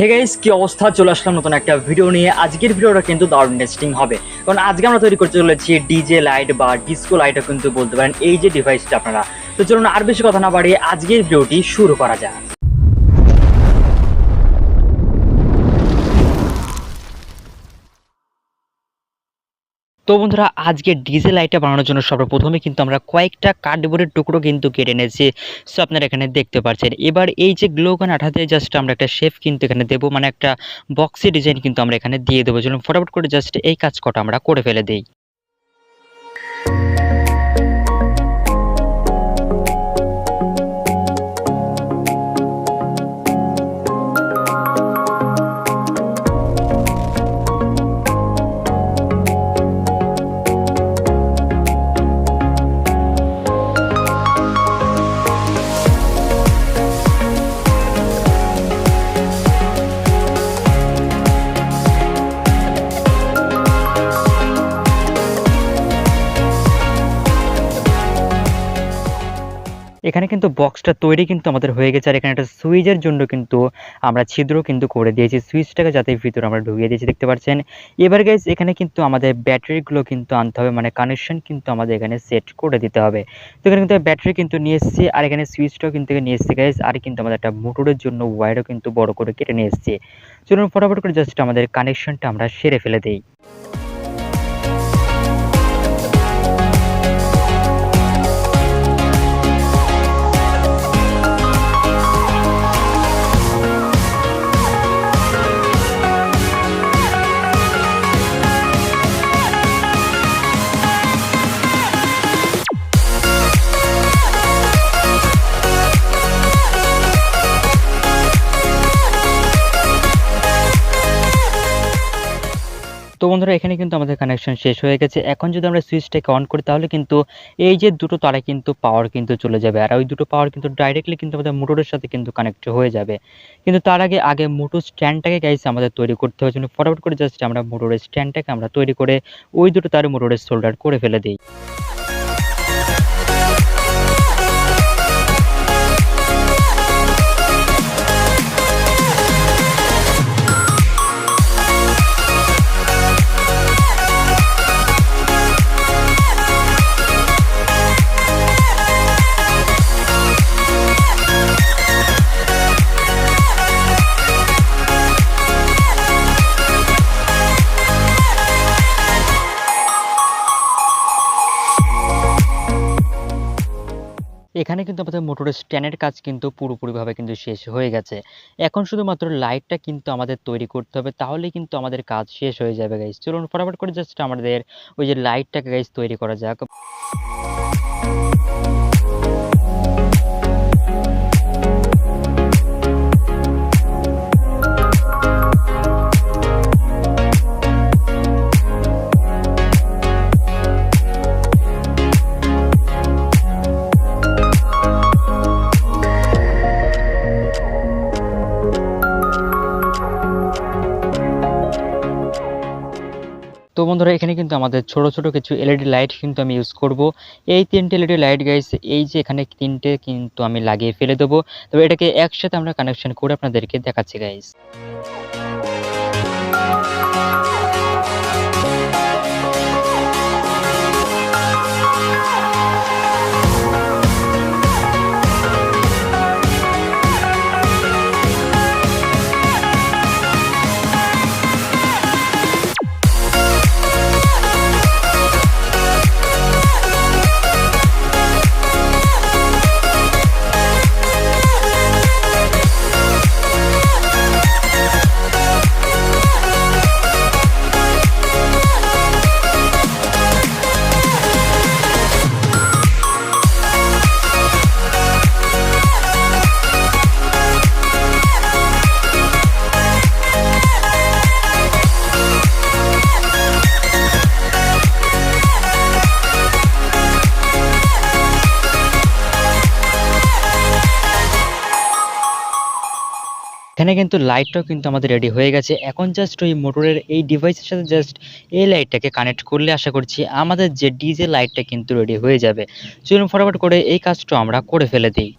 Hey guys, কি অবস্থা? চলে আসলাম নতুন একটা ভিডিও নিয়ে। আজকের ভিডিওটা কিন্তু দারুণ ইন্টারেস্টিং হবে, কারণ আজকে আমরা তৈরি করতে চলেছি ডিজে লাইট বা ডিস্কো লাইটও কিন্তু বলতে পারেন এই যে ডিভাইসটা আপনারা। তো চলুন আর বেশি কথা না বাড়িয়ে আজকের ভিডিওটি শুরু করা যাক। তো বন্ধুরা, আজকে ডিজে লাইটটা বানানোর জন্য সর্বপ্রথমে কিন্তু আমরা কয়েকটা কার্ডবোর্ডের টুকরো কিন্তু কেটে নিয়েছি। সো আপনারা এখানে দেখতে পাচ্ছেন। এবার এই যে গ্লো গান আঠাতে জাস্ট আমরা একটা শেপ কিন্তু এখানে দেবো, মানে একটা বক্সি ডিজাইন কিন্তু আমরা এখানে দিয়ে দেবো। চলুন ফটাফট করে জাস্ট এই কাজ কটা আমরা করে ফেলে দিই। এখানে কিন্তু বক্সটা তৈরি কিন্তু আমাদের হয়ে গেছে, আর এখানে একটা সুইচের জন্য কিন্তু আমরা ছিদ্র কিন্তু করে দিয়েছি, সুইচটাকে যাতে ভিতরে আমরা ঢুকিয়ে দিয়েছি, দেখতে পাচ্ছেন। এবার গাইস এখানে কিন্তু আমাদের ব্যাটারিগুলো কিন্তু আনতে হবে, মানে কানেকশন কিন্তু আমাদের এখানে সেট করে দিতে হবে। তো এখানে কিন্তু ব্যাটারি কিন্তু নিয়ে এসেছি, আর এখানে সুইচটাও কিন্তু নিয়ে এসেছি গাইস, আর কিন্তু আমাদের একটা মোটরের জন্য ওয়্যারও কিন্তু বড় করে কেটে নিয়ে এসেছি। চলুন ফটাফট করে জাস্ট আমাদের কানেকশনটা আমরা সেরে ফেলে দিই। তো বন্ধুরা, এখানে কিন্তু আমাদের কানেকশন শেষ হয়ে গেছে। এখন যদি আমরা সুইচটাকে অন করি তাহলে কিন্তু এই যে দুটো তারে কিন্তু পাওয়ার কিন্তু চলে যাবে, আর ওই দুটো পাওয়ার কিন্তু ডাইরেক্টলি কিন্তু আমাদের মোটরের সাথে কিন্তু কানেক্ট হয়ে যাবে। কিন্তু তার আগে মোটর স্ট্যান্ডটাকে গাইস আমাদের তৈরি করতে হবে। জন্য ফটাফট করে জাস্ট আমরা মোটরের স্ট্যান্ডটাকে আমরা তৈরি করে ওই দুটো তারে মোটরের সোল্ডার করে ফেলে দিই। এখানে কিন্তু আমাদের মোটরের স্ট্যান্ডের কাজ কিন্তু পুরোপুরিভাবে কিন্তু শেষ হয়ে গেছে। এখন শুধুমাত্র লাইটটা কিন্তু আমাদের তৈরি করতে হবে, তাহলেই কিন্তু আমাদের কাজ শেষ হয়ে যাবে গাইস। চলুন ফটাফট করে জাস্ট আমাদের ওই যে লাইটটাকে গাইস তৈরি করা যাক। তো বন্ধুরা, এখানে কিন্তু আমাদের ছোট ছোট কিছু এলইডি লাইট কিন্তু আমি ইউজ করব। এই তিনটে এলইডি লাইট গাইস, এই যে এখানে তিনটে কিন্তু আমি লাগিয়ে ফেলে দেবো। তবে এটাকে একসাথে আমরা কানেকশন করে আপনাদেরকে দেখাচ্ছি গাইস। এখানে কিন্তু লাইটটাও কিন্তু আমাদের রেডি হয়ে গেছে। এখন জাস্ট ওই মোটরের এই ডিভাইসের সাথে জাস্ট এই লাইটটাকে কানেক্ট করলে আশা করছি আমাদের যে ডিজে লাইটটা কিন্তু রেডি হয়ে যাবে। চলুন ফটাফট করে এই কাজটা আমরা করে ফেলে দিই।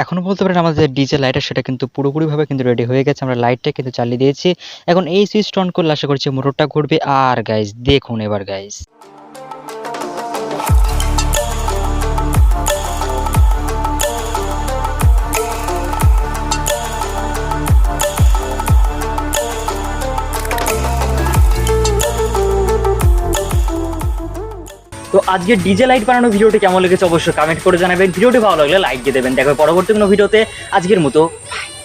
এখনো বলতে পারেন আমাদের ডিজে লাইটার সেটা কিন্তু পুরোপুরিভাবে কিন্তু রেডি হয়ে গেছে। আমরা লাইটটা কিন্তু চালিয়ে দিয়েছি। এখন এই সুইচটা অন করলে আশা করছি মোটরটা ঘুরবে। আর গাইস দেখুন এবার গাইস। তো আজকের ডিজে লাইট বানানো ভিডিওটি কেমন লেগেছে অবশ্যই কমেন্ট করে জানাবেন। ভিডিওটি ভালো লাগলে লাইক দিয়ে দেবেন। দেখা হবে পরবর্তী কোনো ভিডিওতে। আজকের মতো বাই।